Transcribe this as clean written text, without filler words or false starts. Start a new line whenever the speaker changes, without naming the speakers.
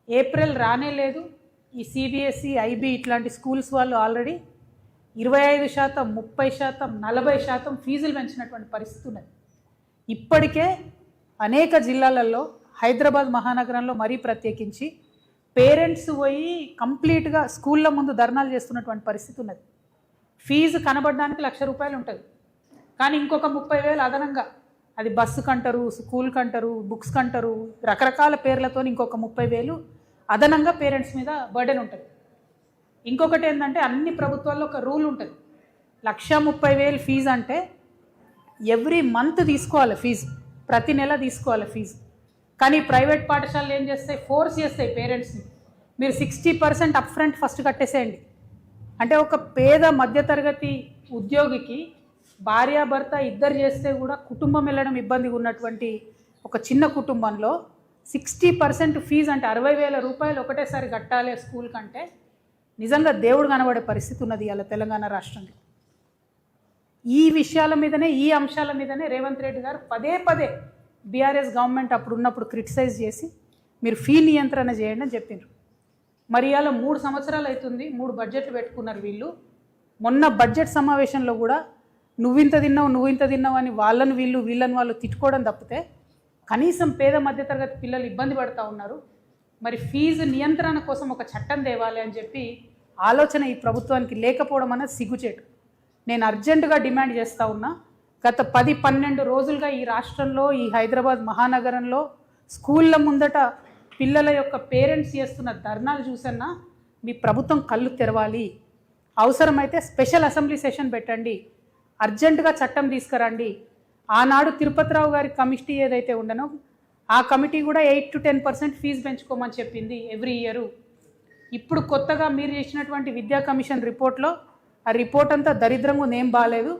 April రానే లేదు. ఈ సిబిఎస్ఈ, ఐబీ ఇట్లాంటి స్కూల్స్ వాళ్ళు ఆల్రెడీ 25%, 30%, 40% ఫీజులు పెంచినటువంటి పరిస్థితి ఉన్నది. ఇప్పటికే అనేక జిల్లాలలో, హైదరాబాద్ మహానగరంలో మరీ ప్రత్యేకించి పేరెంట్స్ పోయి కంప్లీట్గా స్కూళ్ళ ముందు ధర్నాలు చేస్తున్నటువంటి పరిస్థితి ఉన్నది. ఫీజు కనబడడానికి ₹1,00,000 ఉంటుంది, కానీ ఇంకొక 30,000 అదనంగా, అది బస్సుకు అంటారు, స్కూల్కి అంటారు, బుక్స్కి అంటారు, రకరకాల పేర్లతో ఇంకొక 30,000 అదనంగా పేరెంట్స్ మీద బర్డెన్ ఉంటుంది. ఇంకొకటి ఏంటంటే అన్ని ప్రభుత్వాల్లో ఒక రూల్ ఉంటుంది, 1,30,000 ఫీజు అంటే ఎవ్రీ మంత్ తీసుకోవాలి ఫీజు, ప్రతి నెల తీసుకోవాలి ఫీజు. కానీ ప్రైవేట్ పాఠశాలలు ఏం చేస్తాయి, ఫోర్స్ చేస్తాయి పేరెంట్స్ని, మీరు 60% అప్ ఫ్రంట్ ఫస్ట్ కట్టేసేయండి. అంటే ఒక పేద మధ్యతరగతి ఉద్యోగికి భార్యాభర్త ఇద్దరు చేస్తే కూడా కుటుంబం వెళ్ళడం ఇబ్బందిగా ఉన్నటువంటి ఒక చిన్న కుటుంబంలో 60% ఫీజు అంటే ₹60,000 ఒకటేసారి కట్టాలి స్కూల్ కంటే నిజంగా దేవుడు కనబడే పరిస్థితి ఉన్నది అలా తెలంగాణ రాష్ట్రంలో. ఈ విషయాల మీదనే, ఈ అంశాల మీదనే రేవంత్ రెడ్డి గారు పదే పదే బీఆర్ఎస్ గవర్నమెంట్ అప్పుడు ఉన్నప్పుడు క్రిటిసైజ్ చేసి మీరు ఫీ నియంత్రణ చేయండి అని చెప్పిండ్రు. మరి ఇవాళ 3 సంవత్సరాలు అవుతుంది, 3 బడ్జెట్లు పెట్టుకున్నారు వీళ్ళు. మొన్న బడ్జెట్ సమావేశంలో కూడా నువ్వింత తిన్నావు అని వీళ్ళని వాళ్ళు తిట్టుకోవడం తప్పితే కనీసం పేద మధ్యతరగతి పిల్లలు ఇబ్బంది పడుతూ ఉన్నారు. మరి ఫీజు నియంత్రణ కోసం ఒక చట్టం తేవాలి అని చెప్పి ఆలోచన ఈ ప్రభుత్వానికి లేకపోవడం అనేది సిగ్గుచేటు. నేను అర్జెంటుగా డిమాండ్ చేస్తూ ఉన్నా, గత 10-12 రోజులుగా ఈ రాష్ట్రంలో, ఈ హైదరాబాద్ మహానగరంలో స్కూళ్ళ ముందట పిల్లల యొక్క పేరెంట్స్ చేస్తున్న ధర్నాలు చూసన్నా మీ ప్రభుత్వం కళ్ళు తెరవాలి. అవసరమైతే స్పెషల్ అసెంబ్లీ సెషన్ పెట్టండి, అర్జెంటుగా చట్టం తీసుకురండి. ఆనాడు తిరుపతిరావు గారి కమిటీ ఏదైతే ఉండనో ఆ కమిటీ కూడా 8 to 10% ఫీజు పెంచుకోమని చెప్పింది ఎవ్రీ ఇయరు. ఇప్పుడు కొత్తగా మీరు చేసినటువంటి విద్యా కమిషన్ రిపోర్ట్లో ఆ రిపోర్ట్ అంతా దరిద్రంగా, ఏం బాగాలేదు.